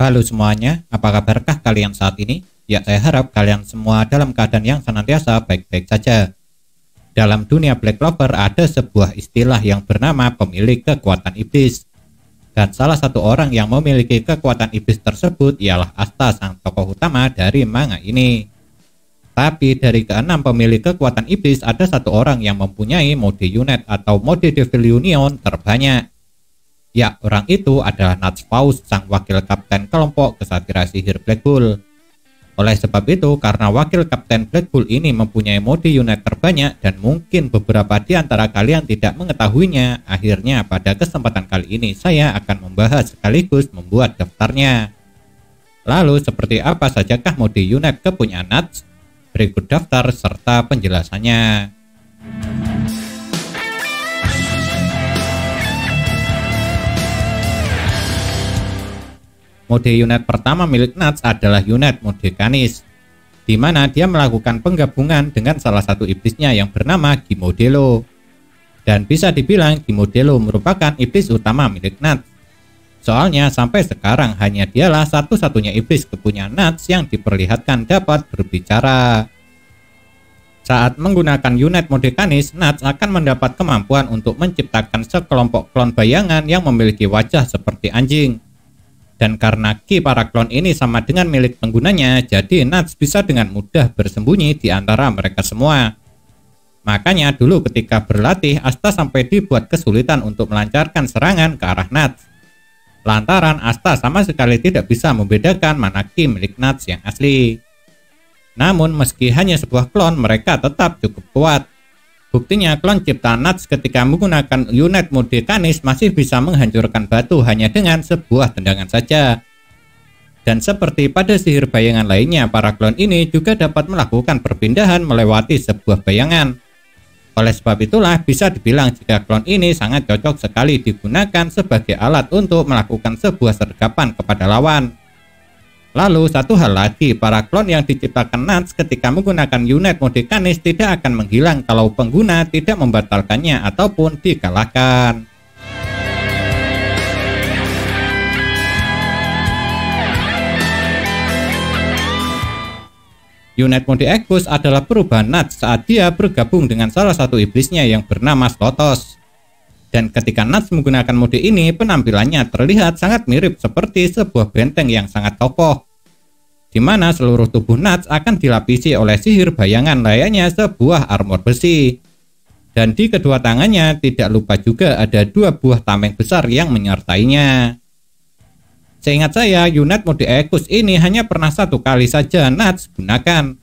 Halo semuanya, apa kabarkah kalian saat ini? Ya, saya harap kalian semua dalam keadaan yang senantiasa baik-baik saja. Dalam dunia Black Clover ada sebuah istilah yang bernama pemilik kekuatan iblis. Dan salah satu orang yang memiliki kekuatan iblis tersebut ialah Asta, sang tokoh utama dari manga ini. Tapi dari keenam pemilik kekuatan iblis ada satu orang yang mempunyai mode unit atau mode Devil Union terbanyak. Ya, orang itu adalah Nuts Faust, sang wakil kapten kelompok kesatria sihir Black Bull. Oleh sebab itu, karena wakil kapten Black Bull ini mempunyai mode unit terbanyak dan mungkin beberapa di antara kalian tidak mengetahuinya, akhirnya pada kesempatan kali ini saya akan membahas sekaligus membuat daftarnya. Lalu, seperti apa sajakah mode unit kepunyaan Nuts? Berikut daftar serta penjelasannya. Mode unit pertama milik Nuts adalah unit mode Canis, di mana dia melakukan penggabungan dengan salah satu iblisnya yang bernama Gimodelo. Dan bisa dibilang Gimodelo merupakan iblis utama milik Nuts. Soalnya sampai sekarang hanya dialah satu-satunya iblis kepunyaan Nuts yang diperlihatkan dapat berbicara. Saat menggunakan unit mode Canis, Nuts akan mendapat kemampuan untuk menciptakan sekelompok klon bayangan yang memiliki wajah seperti anjing. Dan karena ki para klon ini sama dengan milik penggunanya, jadi Nuts bisa dengan mudah bersembunyi di antara mereka semua. Makanya dulu ketika berlatih, Asta sampai dibuat kesulitan untuk melancarkan serangan ke arah Nuts. Lantaran Asta sama sekali tidak bisa membedakan mana ki milik Nuts yang asli. Namun meski hanya sebuah klon, mereka tetap cukup kuat. Buktinya klon ciptaan Nuts ketika menggunakan unit mode Canis masih bisa menghancurkan batu hanya dengan sebuah tendangan saja. Dan seperti pada sihir bayangan lainnya, para klon ini juga dapat melakukan perpindahan melewati sebuah bayangan. Oleh sebab itulah bisa dibilang jika klon ini sangat cocok sekali digunakan sebagai alat untuk melakukan sebuah sergapan kepada lawan. Lalu satu hal lagi, para klon yang diciptakan Nuts ketika menggunakan unit mode Canis tidak akan menghilang kalau pengguna tidak membatalkannya ataupun dikalahkan. Unit mode Equus adalah perubahan Nuts saat dia bergabung dengan salah satu iblisnya yang bernama Slotos. Dan ketika Nuts menggunakan mode ini, penampilannya terlihat sangat mirip seperti sebuah benteng yang sangat kokoh, di mana seluruh tubuh Nuts akan dilapisi oleh sihir bayangan layaknya sebuah armor besi. Dan di kedua tangannya tidak lupa juga ada dua buah tameng besar yang menyertainya. Seingat saya, unit mode Equus ini hanya pernah satu kali saja Nuts gunakan.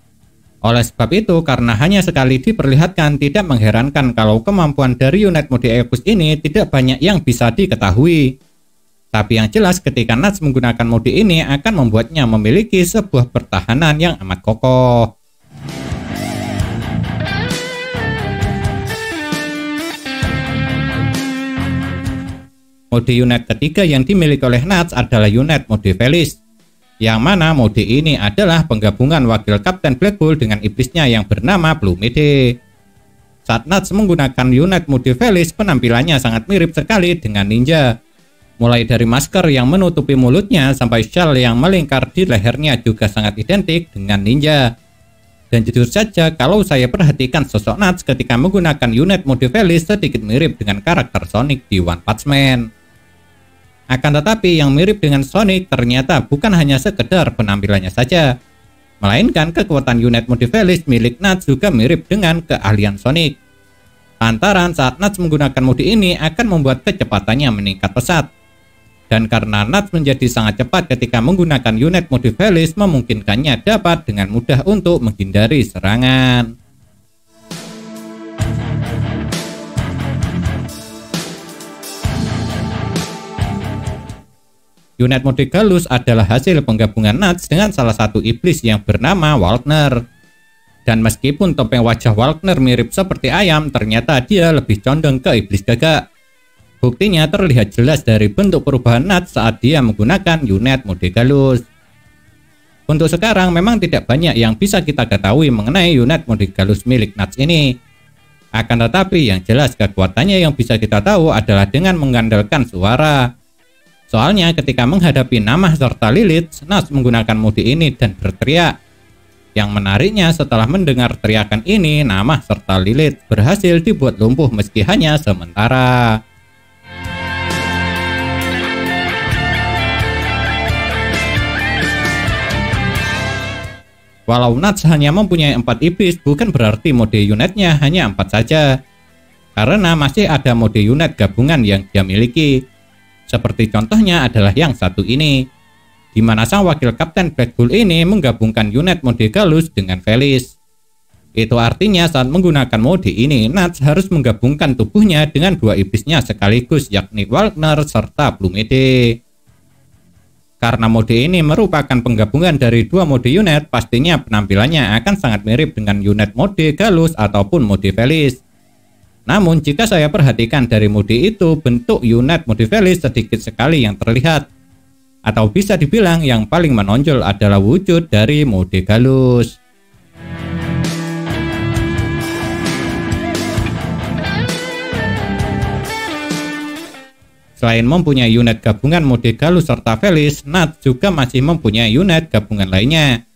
Oleh sebab itu, karena hanya sekali diperlihatkan, tidak mengherankan kalau kemampuan dari unit mode Equus ini tidak banyak yang bisa diketahui. Tapi yang jelas ketika Nuts menggunakan mode ini akan membuatnya memiliki sebuah pertahanan yang amat kokoh. Mode unit ketiga yang dimiliki oleh Nuts adalah unit mode Felis, yang mana mode ini adalah penggabungan wakil kapten Black Bull dengan iblisnya yang bernama Blue Mede. Saat Nuts menggunakan unit mode Felis, penampilannya sangat mirip sekali dengan ninja. Mulai dari masker yang menutupi mulutnya sampai shawl yang melingkar di lehernya juga sangat identik dengan ninja. Dan jujur saja, kalau saya perhatikan sosok Nuts ketika menggunakan unit mode Felis sedikit mirip dengan karakter Sonic di One Punch Man. Akan tetapi yang mirip dengan Sonic ternyata bukan hanya sekedar penampilannya saja, melainkan kekuatan unit mode Felis milik Nuts juga mirip dengan keahlian Sonic. Lantaran saat Nuts menggunakan mode ini akan membuat kecepatannya meningkat pesat. Dan karena Nuts menjadi sangat cepat ketika menggunakan unit mode Felis, memungkinkannya dapat dengan mudah untuk menghindari serangan. Unit mode Galus adalah hasil penggabungan Nuts dengan salah satu iblis yang bernama Walkner. Dan meskipun topeng wajah Walkner mirip seperti ayam, ternyata dia lebih condong ke iblis gagak. Buktinya terlihat jelas dari bentuk perubahan Nuts saat dia menggunakan unit mode Galus. Untuk sekarang memang tidak banyak yang bisa kita ketahui mengenai unit mode Galus milik Nuts ini. Akan tetapi yang jelas kekuatannya yang bisa kita tahu adalah dengan mengandalkan suara. Soalnya ketika menghadapi Namah serta Lilith, Nuts menggunakan mode ini dan berteriak. Yang menariknya setelah mendengar teriakan ini, Namah serta Lilith berhasil dibuat lumpuh meski hanya sementara. Walau Nuts hanya mempunyai 4 iblis, bukan berarti mode unitnya hanya 4 saja. Karena masih ada mode unit gabungan yang dia miliki. Seperti contohnya adalah yang satu ini, di mana sang wakil Kapten Black Bull ini menggabungkan unit mode Galus dengan Velis. Itu artinya saat menggunakan mode ini, Nuts harus menggabungkan tubuhnya dengan 2 iblisnya sekaligus, yakni Wagner serta Blumede. Karena mode ini merupakan penggabungan dari 2 mode unit, pastinya penampilannya akan sangat mirip dengan unit mode Galus ataupun mode Velis. Namun jika saya perhatikan dari mode itu, bentuk unit mode Velis sedikit sekali yang terlihat. Atau bisa dibilang yang paling menonjol adalah wujud dari mode Galus. Selain mempunyai unit gabungan mode Galus serta Velis, Nuts juga masih mempunyai unit gabungan lainnya,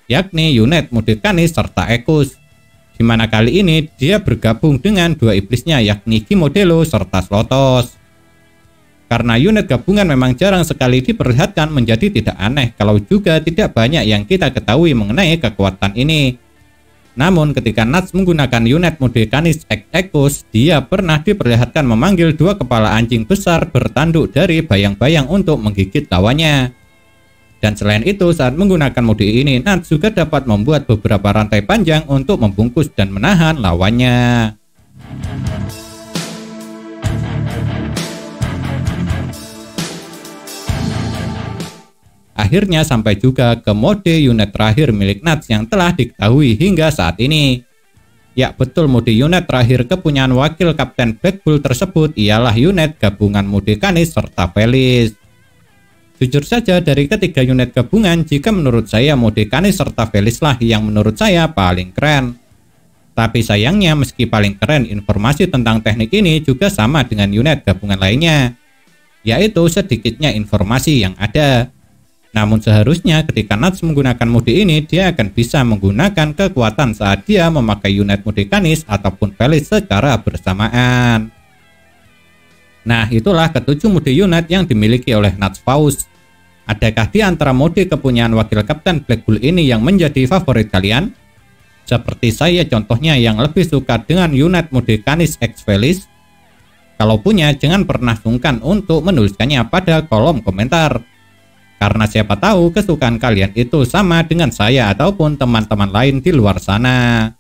yakni unit mode Canis serta Ekus. Di mana kali ini dia bergabung dengan 2 iblisnya, yakni Gimodelo serta Slotos. Karena unit gabungan memang jarang sekali diperlihatkan, menjadi tidak aneh kalau juga tidak banyak yang kita ketahui mengenai kekuatan ini. Namun ketika Nuts menggunakan unit mode Canis X Ekus, dia pernah diperlihatkan memanggil 2 kepala anjing besar bertanduk dari bayang-bayang untuk menggigit lawannya. Dan selain itu, saat menggunakan mode ini, Nuts juga dapat membuat beberapa rantai panjang untuk membungkus dan menahan lawannya. Akhirnya sampai juga ke mode unit terakhir milik Nuts yang telah diketahui hingga saat ini. Ya betul, mode unit terakhir kepunyaan wakil Kapten Black Bull tersebut ialah unit gabungan mode Canis serta Velis. Jujur saja dari ketiga unit gabungan, jika menurut saya mode Canis serta Velis lah yang menurut saya paling keren. Tapi sayangnya meski paling keren, informasi tentang teknik ini juga sama dengan unit gabungan lainnya, yaitu sedikitnya informasi yang ada. Namun seharusnya ketika Nuts menggunakan mode ini, dia akan bisa menggunakan kekuatan saat dia memakai unit mode Canis ataupun Velis secara bersamaan. Nah, itulah ke-7 mode unit yang dimiliki oleh Nuts Faust. Adakah di antara mode kepunyaan wakil Kapten Black Bull ini yang menjadi favorit kalian? Seperti saya contohnya yang lebih suka dengan unit mode Canis X Velis. Kalau punya, jangan pernah sungkan untuk menuliskannya pada kolom komentar. Karena siapa tahu kesukaan kalian itu sama dengan saya ataupun teman-teman lain di luar sana.